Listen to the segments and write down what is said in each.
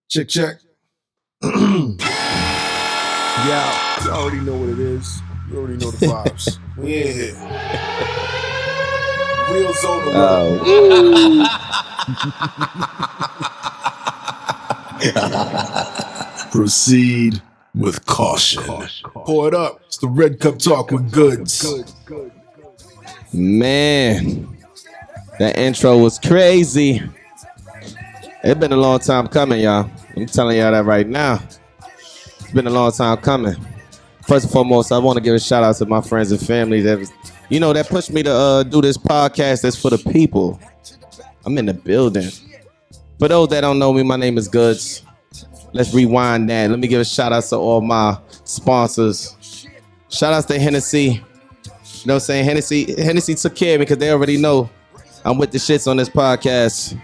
Check, check. Yeah, you already know what it is. You already know the vibes. We in here. Real zone alert. Proceed with caution. Pour it up. It's the Red Cup Talk with Goodz. Man, that intro was crazy. It's been a long time coming, y'all. I'm telling y'all that right now. It's been a long time coming. First and foremost, I want to give a shout out to my friends and family that pushed me to do this podcast that's for the people. I'm in the building. For those that don't know me, my name is Goodz. Let's rewind that. Let me give a shout out to all my sponsors. Shout out to Hennessy. You know what I'm saying? Hennessy took care of me because they already know I'm with the shits on this podcast.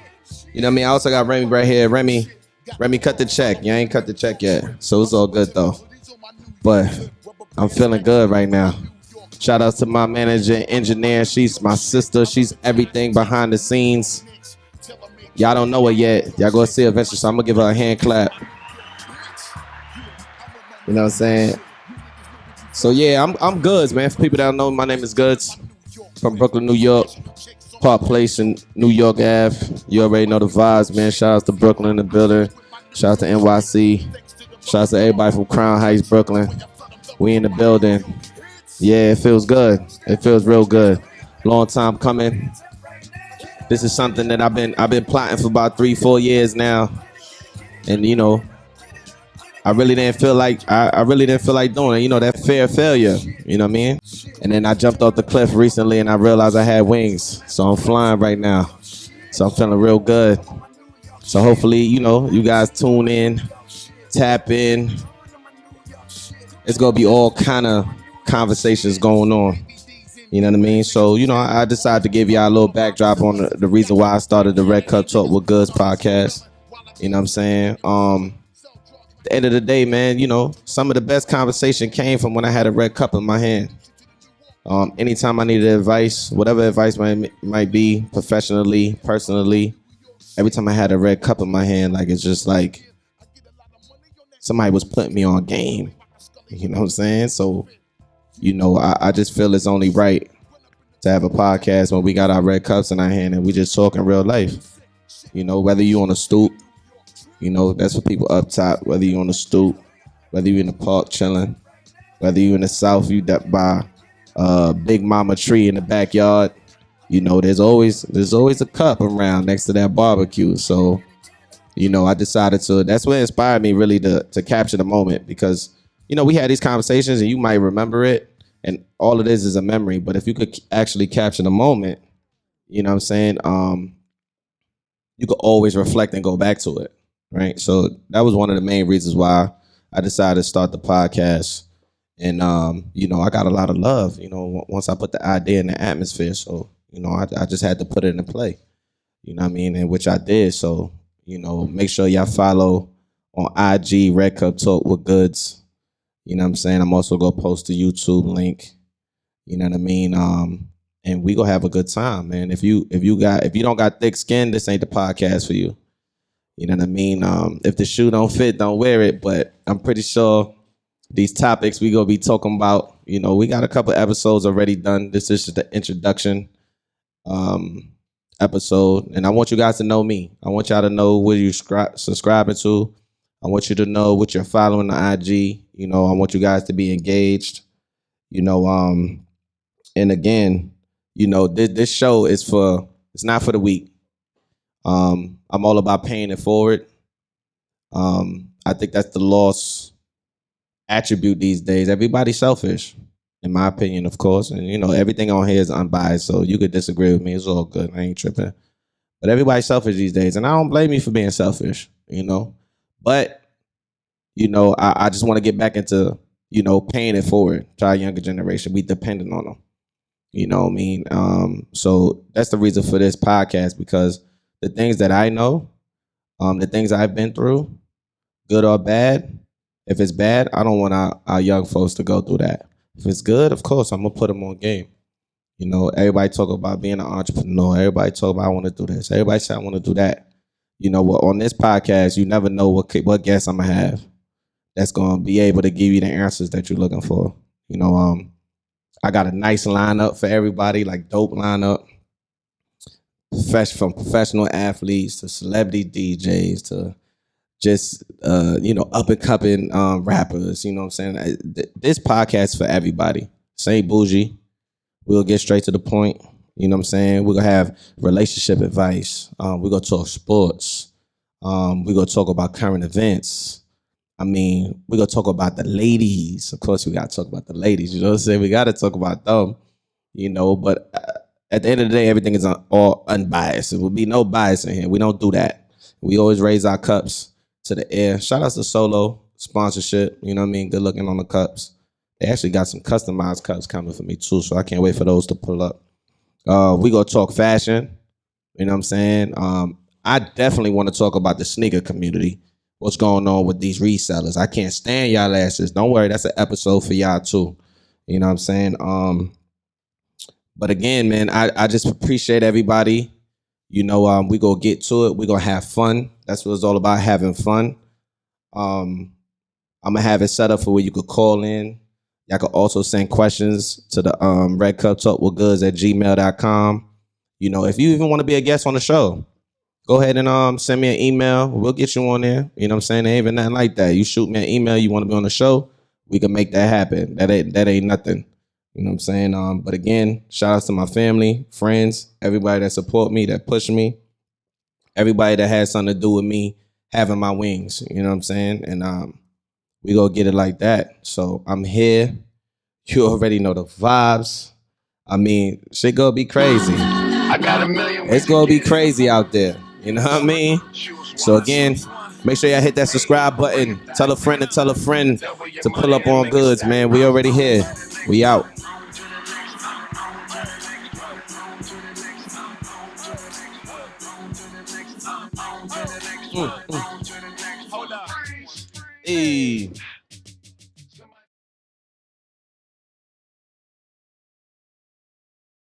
You know what I mean? I also got Remy right here. Remy, cut the check. You ain't cut the check yet. So it's all good though. But I'm feeling good right now. Shout out to my manager and engineer. She's my sister. She's everything behind the scenes. Y'all don't know her yet. Y'all gonna see her eventually, so I'm gonna give her a hand clap. You know what I'm saying? So yeah, I'm Goodz, man. For people that don't know, my name is Goodz from Brooklyn, New York. Park Place in New York Ave. You already know the vibes, man. Shout out to Brooklyn in the building. Shout out to NYC. Shout out to everybody from Crown Heights, Brooklyn. We in the building. Yeah, it feels good. It feels real good. Long time coming. This is something that I've been plotting for about 3-4 years now. And you know, I really didn't feel like doing it. You know, that fear of failure. You know what I mean? And then I jumped off the cliff recently and I realized I had wings. So I'm flying right now. So I'm feeling real good. So hopefully, you know, you guys tune in, tap in. It's gonna be all kind of conversations going on. You know what I mean? So, you know, I decided to give y'all a little backdrop on the reason why I started the Red Cup Talk with Goodz podcast. You know what I'm saying? At the end of the day, man, you know, some of the best conversation came from when I had a red cup in my hand. Anytime I needed advice, whatever advice might be, professionally, personally, every time I had a red cup in my hand, like it's just like somebody was putting me on game. You know what I'm saying? So, you know, I just feel it's only right to have a podcast when we got our red cups in our hand and we just talk in real life. You know, whether you on a stoop, you know, that's for people up top, whether you on the stoop, whether you in the park chilling, whether you in the South, you by Big Mama tree in the backyard, you know, there's always a cup around next to that barbecue. So, you know, I decided that's what inspired me really to capture the moment because, you know, we had these conversations and you might remember it and all it is a memory. But if you could actually capture the moment, you know what I'm saying? You could always reflect and go back to it. Right. So that was one of the main reasons why I decided to start the podcast. And, you know, I got a lot of love, you know, once I put the idea in the atmosphere. So, you know, I just had to put it into play, you know what I mean? And which I did. So, you know, make sure y'all follow on IG, Red Cup Talk with Goodz. You know what I'm saying? I'm also going to post the YouTube link. You know what I mean? And we going to have a good time, man. If you don't got thick skin, this ain't the podcast for you. You know what I mean? If the shoe don't fit, don't wear it. But I'm pretty sure these topics we going to be talking about, you know, we got a couple episodes already done. This is just the introduction episode. And I want you guys to know me. I want y'all to know what you're subscribing to. I want you to know what you're following on IG. You know, I want you guys to be engaged. You know, and again, you know, this show it's not for the weak. I'm all about paying it forward. I think that's the lost attribute these days. Everybody's selfish, in my opinion, of course. And, you know, everything on here is unbiased, so you could disagree with me. It's all good. I ain't tripping. But everybody's selfish these days, and I don't blame you for being selfish, you know. But, you know, I just want to get back into, you know, paying it forward to our younger generation. We dependent on them. You know what I mean? So that's the reason for this podcast, because the things that I know, the things I've been through, good or bad, if it's bad, I don't want our young folks to go through that. If it's good, of course, I'm going to put them on game. You know, everybody talk about being an entrepreneur. Everybody talk about I want to do this. Everybody say I want to do that. You know what? On this podcast, you never know what guest I'm gonna have that's gonna be able to give you the answers that you're looking for. You know, I got a nice lineup for everybody, like dope lineup. From professional athletes to celebrity DJs to just up and coming rappers. You know what I'm saying? This podcast for everybody. Saint bougie. We'll get straight to the point. You know what I'm saying? We're gonna have relationship advice. We're gonna talk sports. We're gonna talk about current events. I mean, we're gonna talk about the ladies. Of course, we gotta talk about the ladies. You know what I'm saying? We gotta talk about them. You know, but at the end of the day, everything is all unbiased. There will be no bias in here. We don't do that. We always raise our cups to the air. Shout out to Solo sponsorship. You know what I mean? Good looking on the cups. They actually got some customized cups coming for me too, so I can't wait for those to pull up. We gonna talk fashion. You know what I'm saying? I definitely want to talk about the sneaker community. What's going on with these resellers? I can't stand y'all asses. Don't worry, that's an episode for y'all too. You know what I'm saying? But again, man, I just appreciate everybody. You know, we gonna get to it. We gonna have fun. That's what it's all about, having fun. I'm gonna have it set up for where you could call in. Y'all can also send questions to the redcuptalkwithgoodz@gmail.com. You know, if you even want to be a guest on the show, go ahead and send me an email. We'll get you on there. You know what I'm saying? There ain't even nothing like that. You shoot me an email, you want to be on the show, we can make that happen. That ain't nothing. You know what I'm saying? But again, shout outs to my family, friends, everybody that support me, that push me, everybody that has something to do with me having my wings. You know what I'm saying? And we gonna get it like that. So I'm here. You already know the vibes. I mean, shit gonna be crazy. I got a million. It's gonna be crazy out there. You know what I mean? So again, make sure y'all hit that subscribe button. Tell a friend to pull up on Goodz, man. We already here. We out. Hey.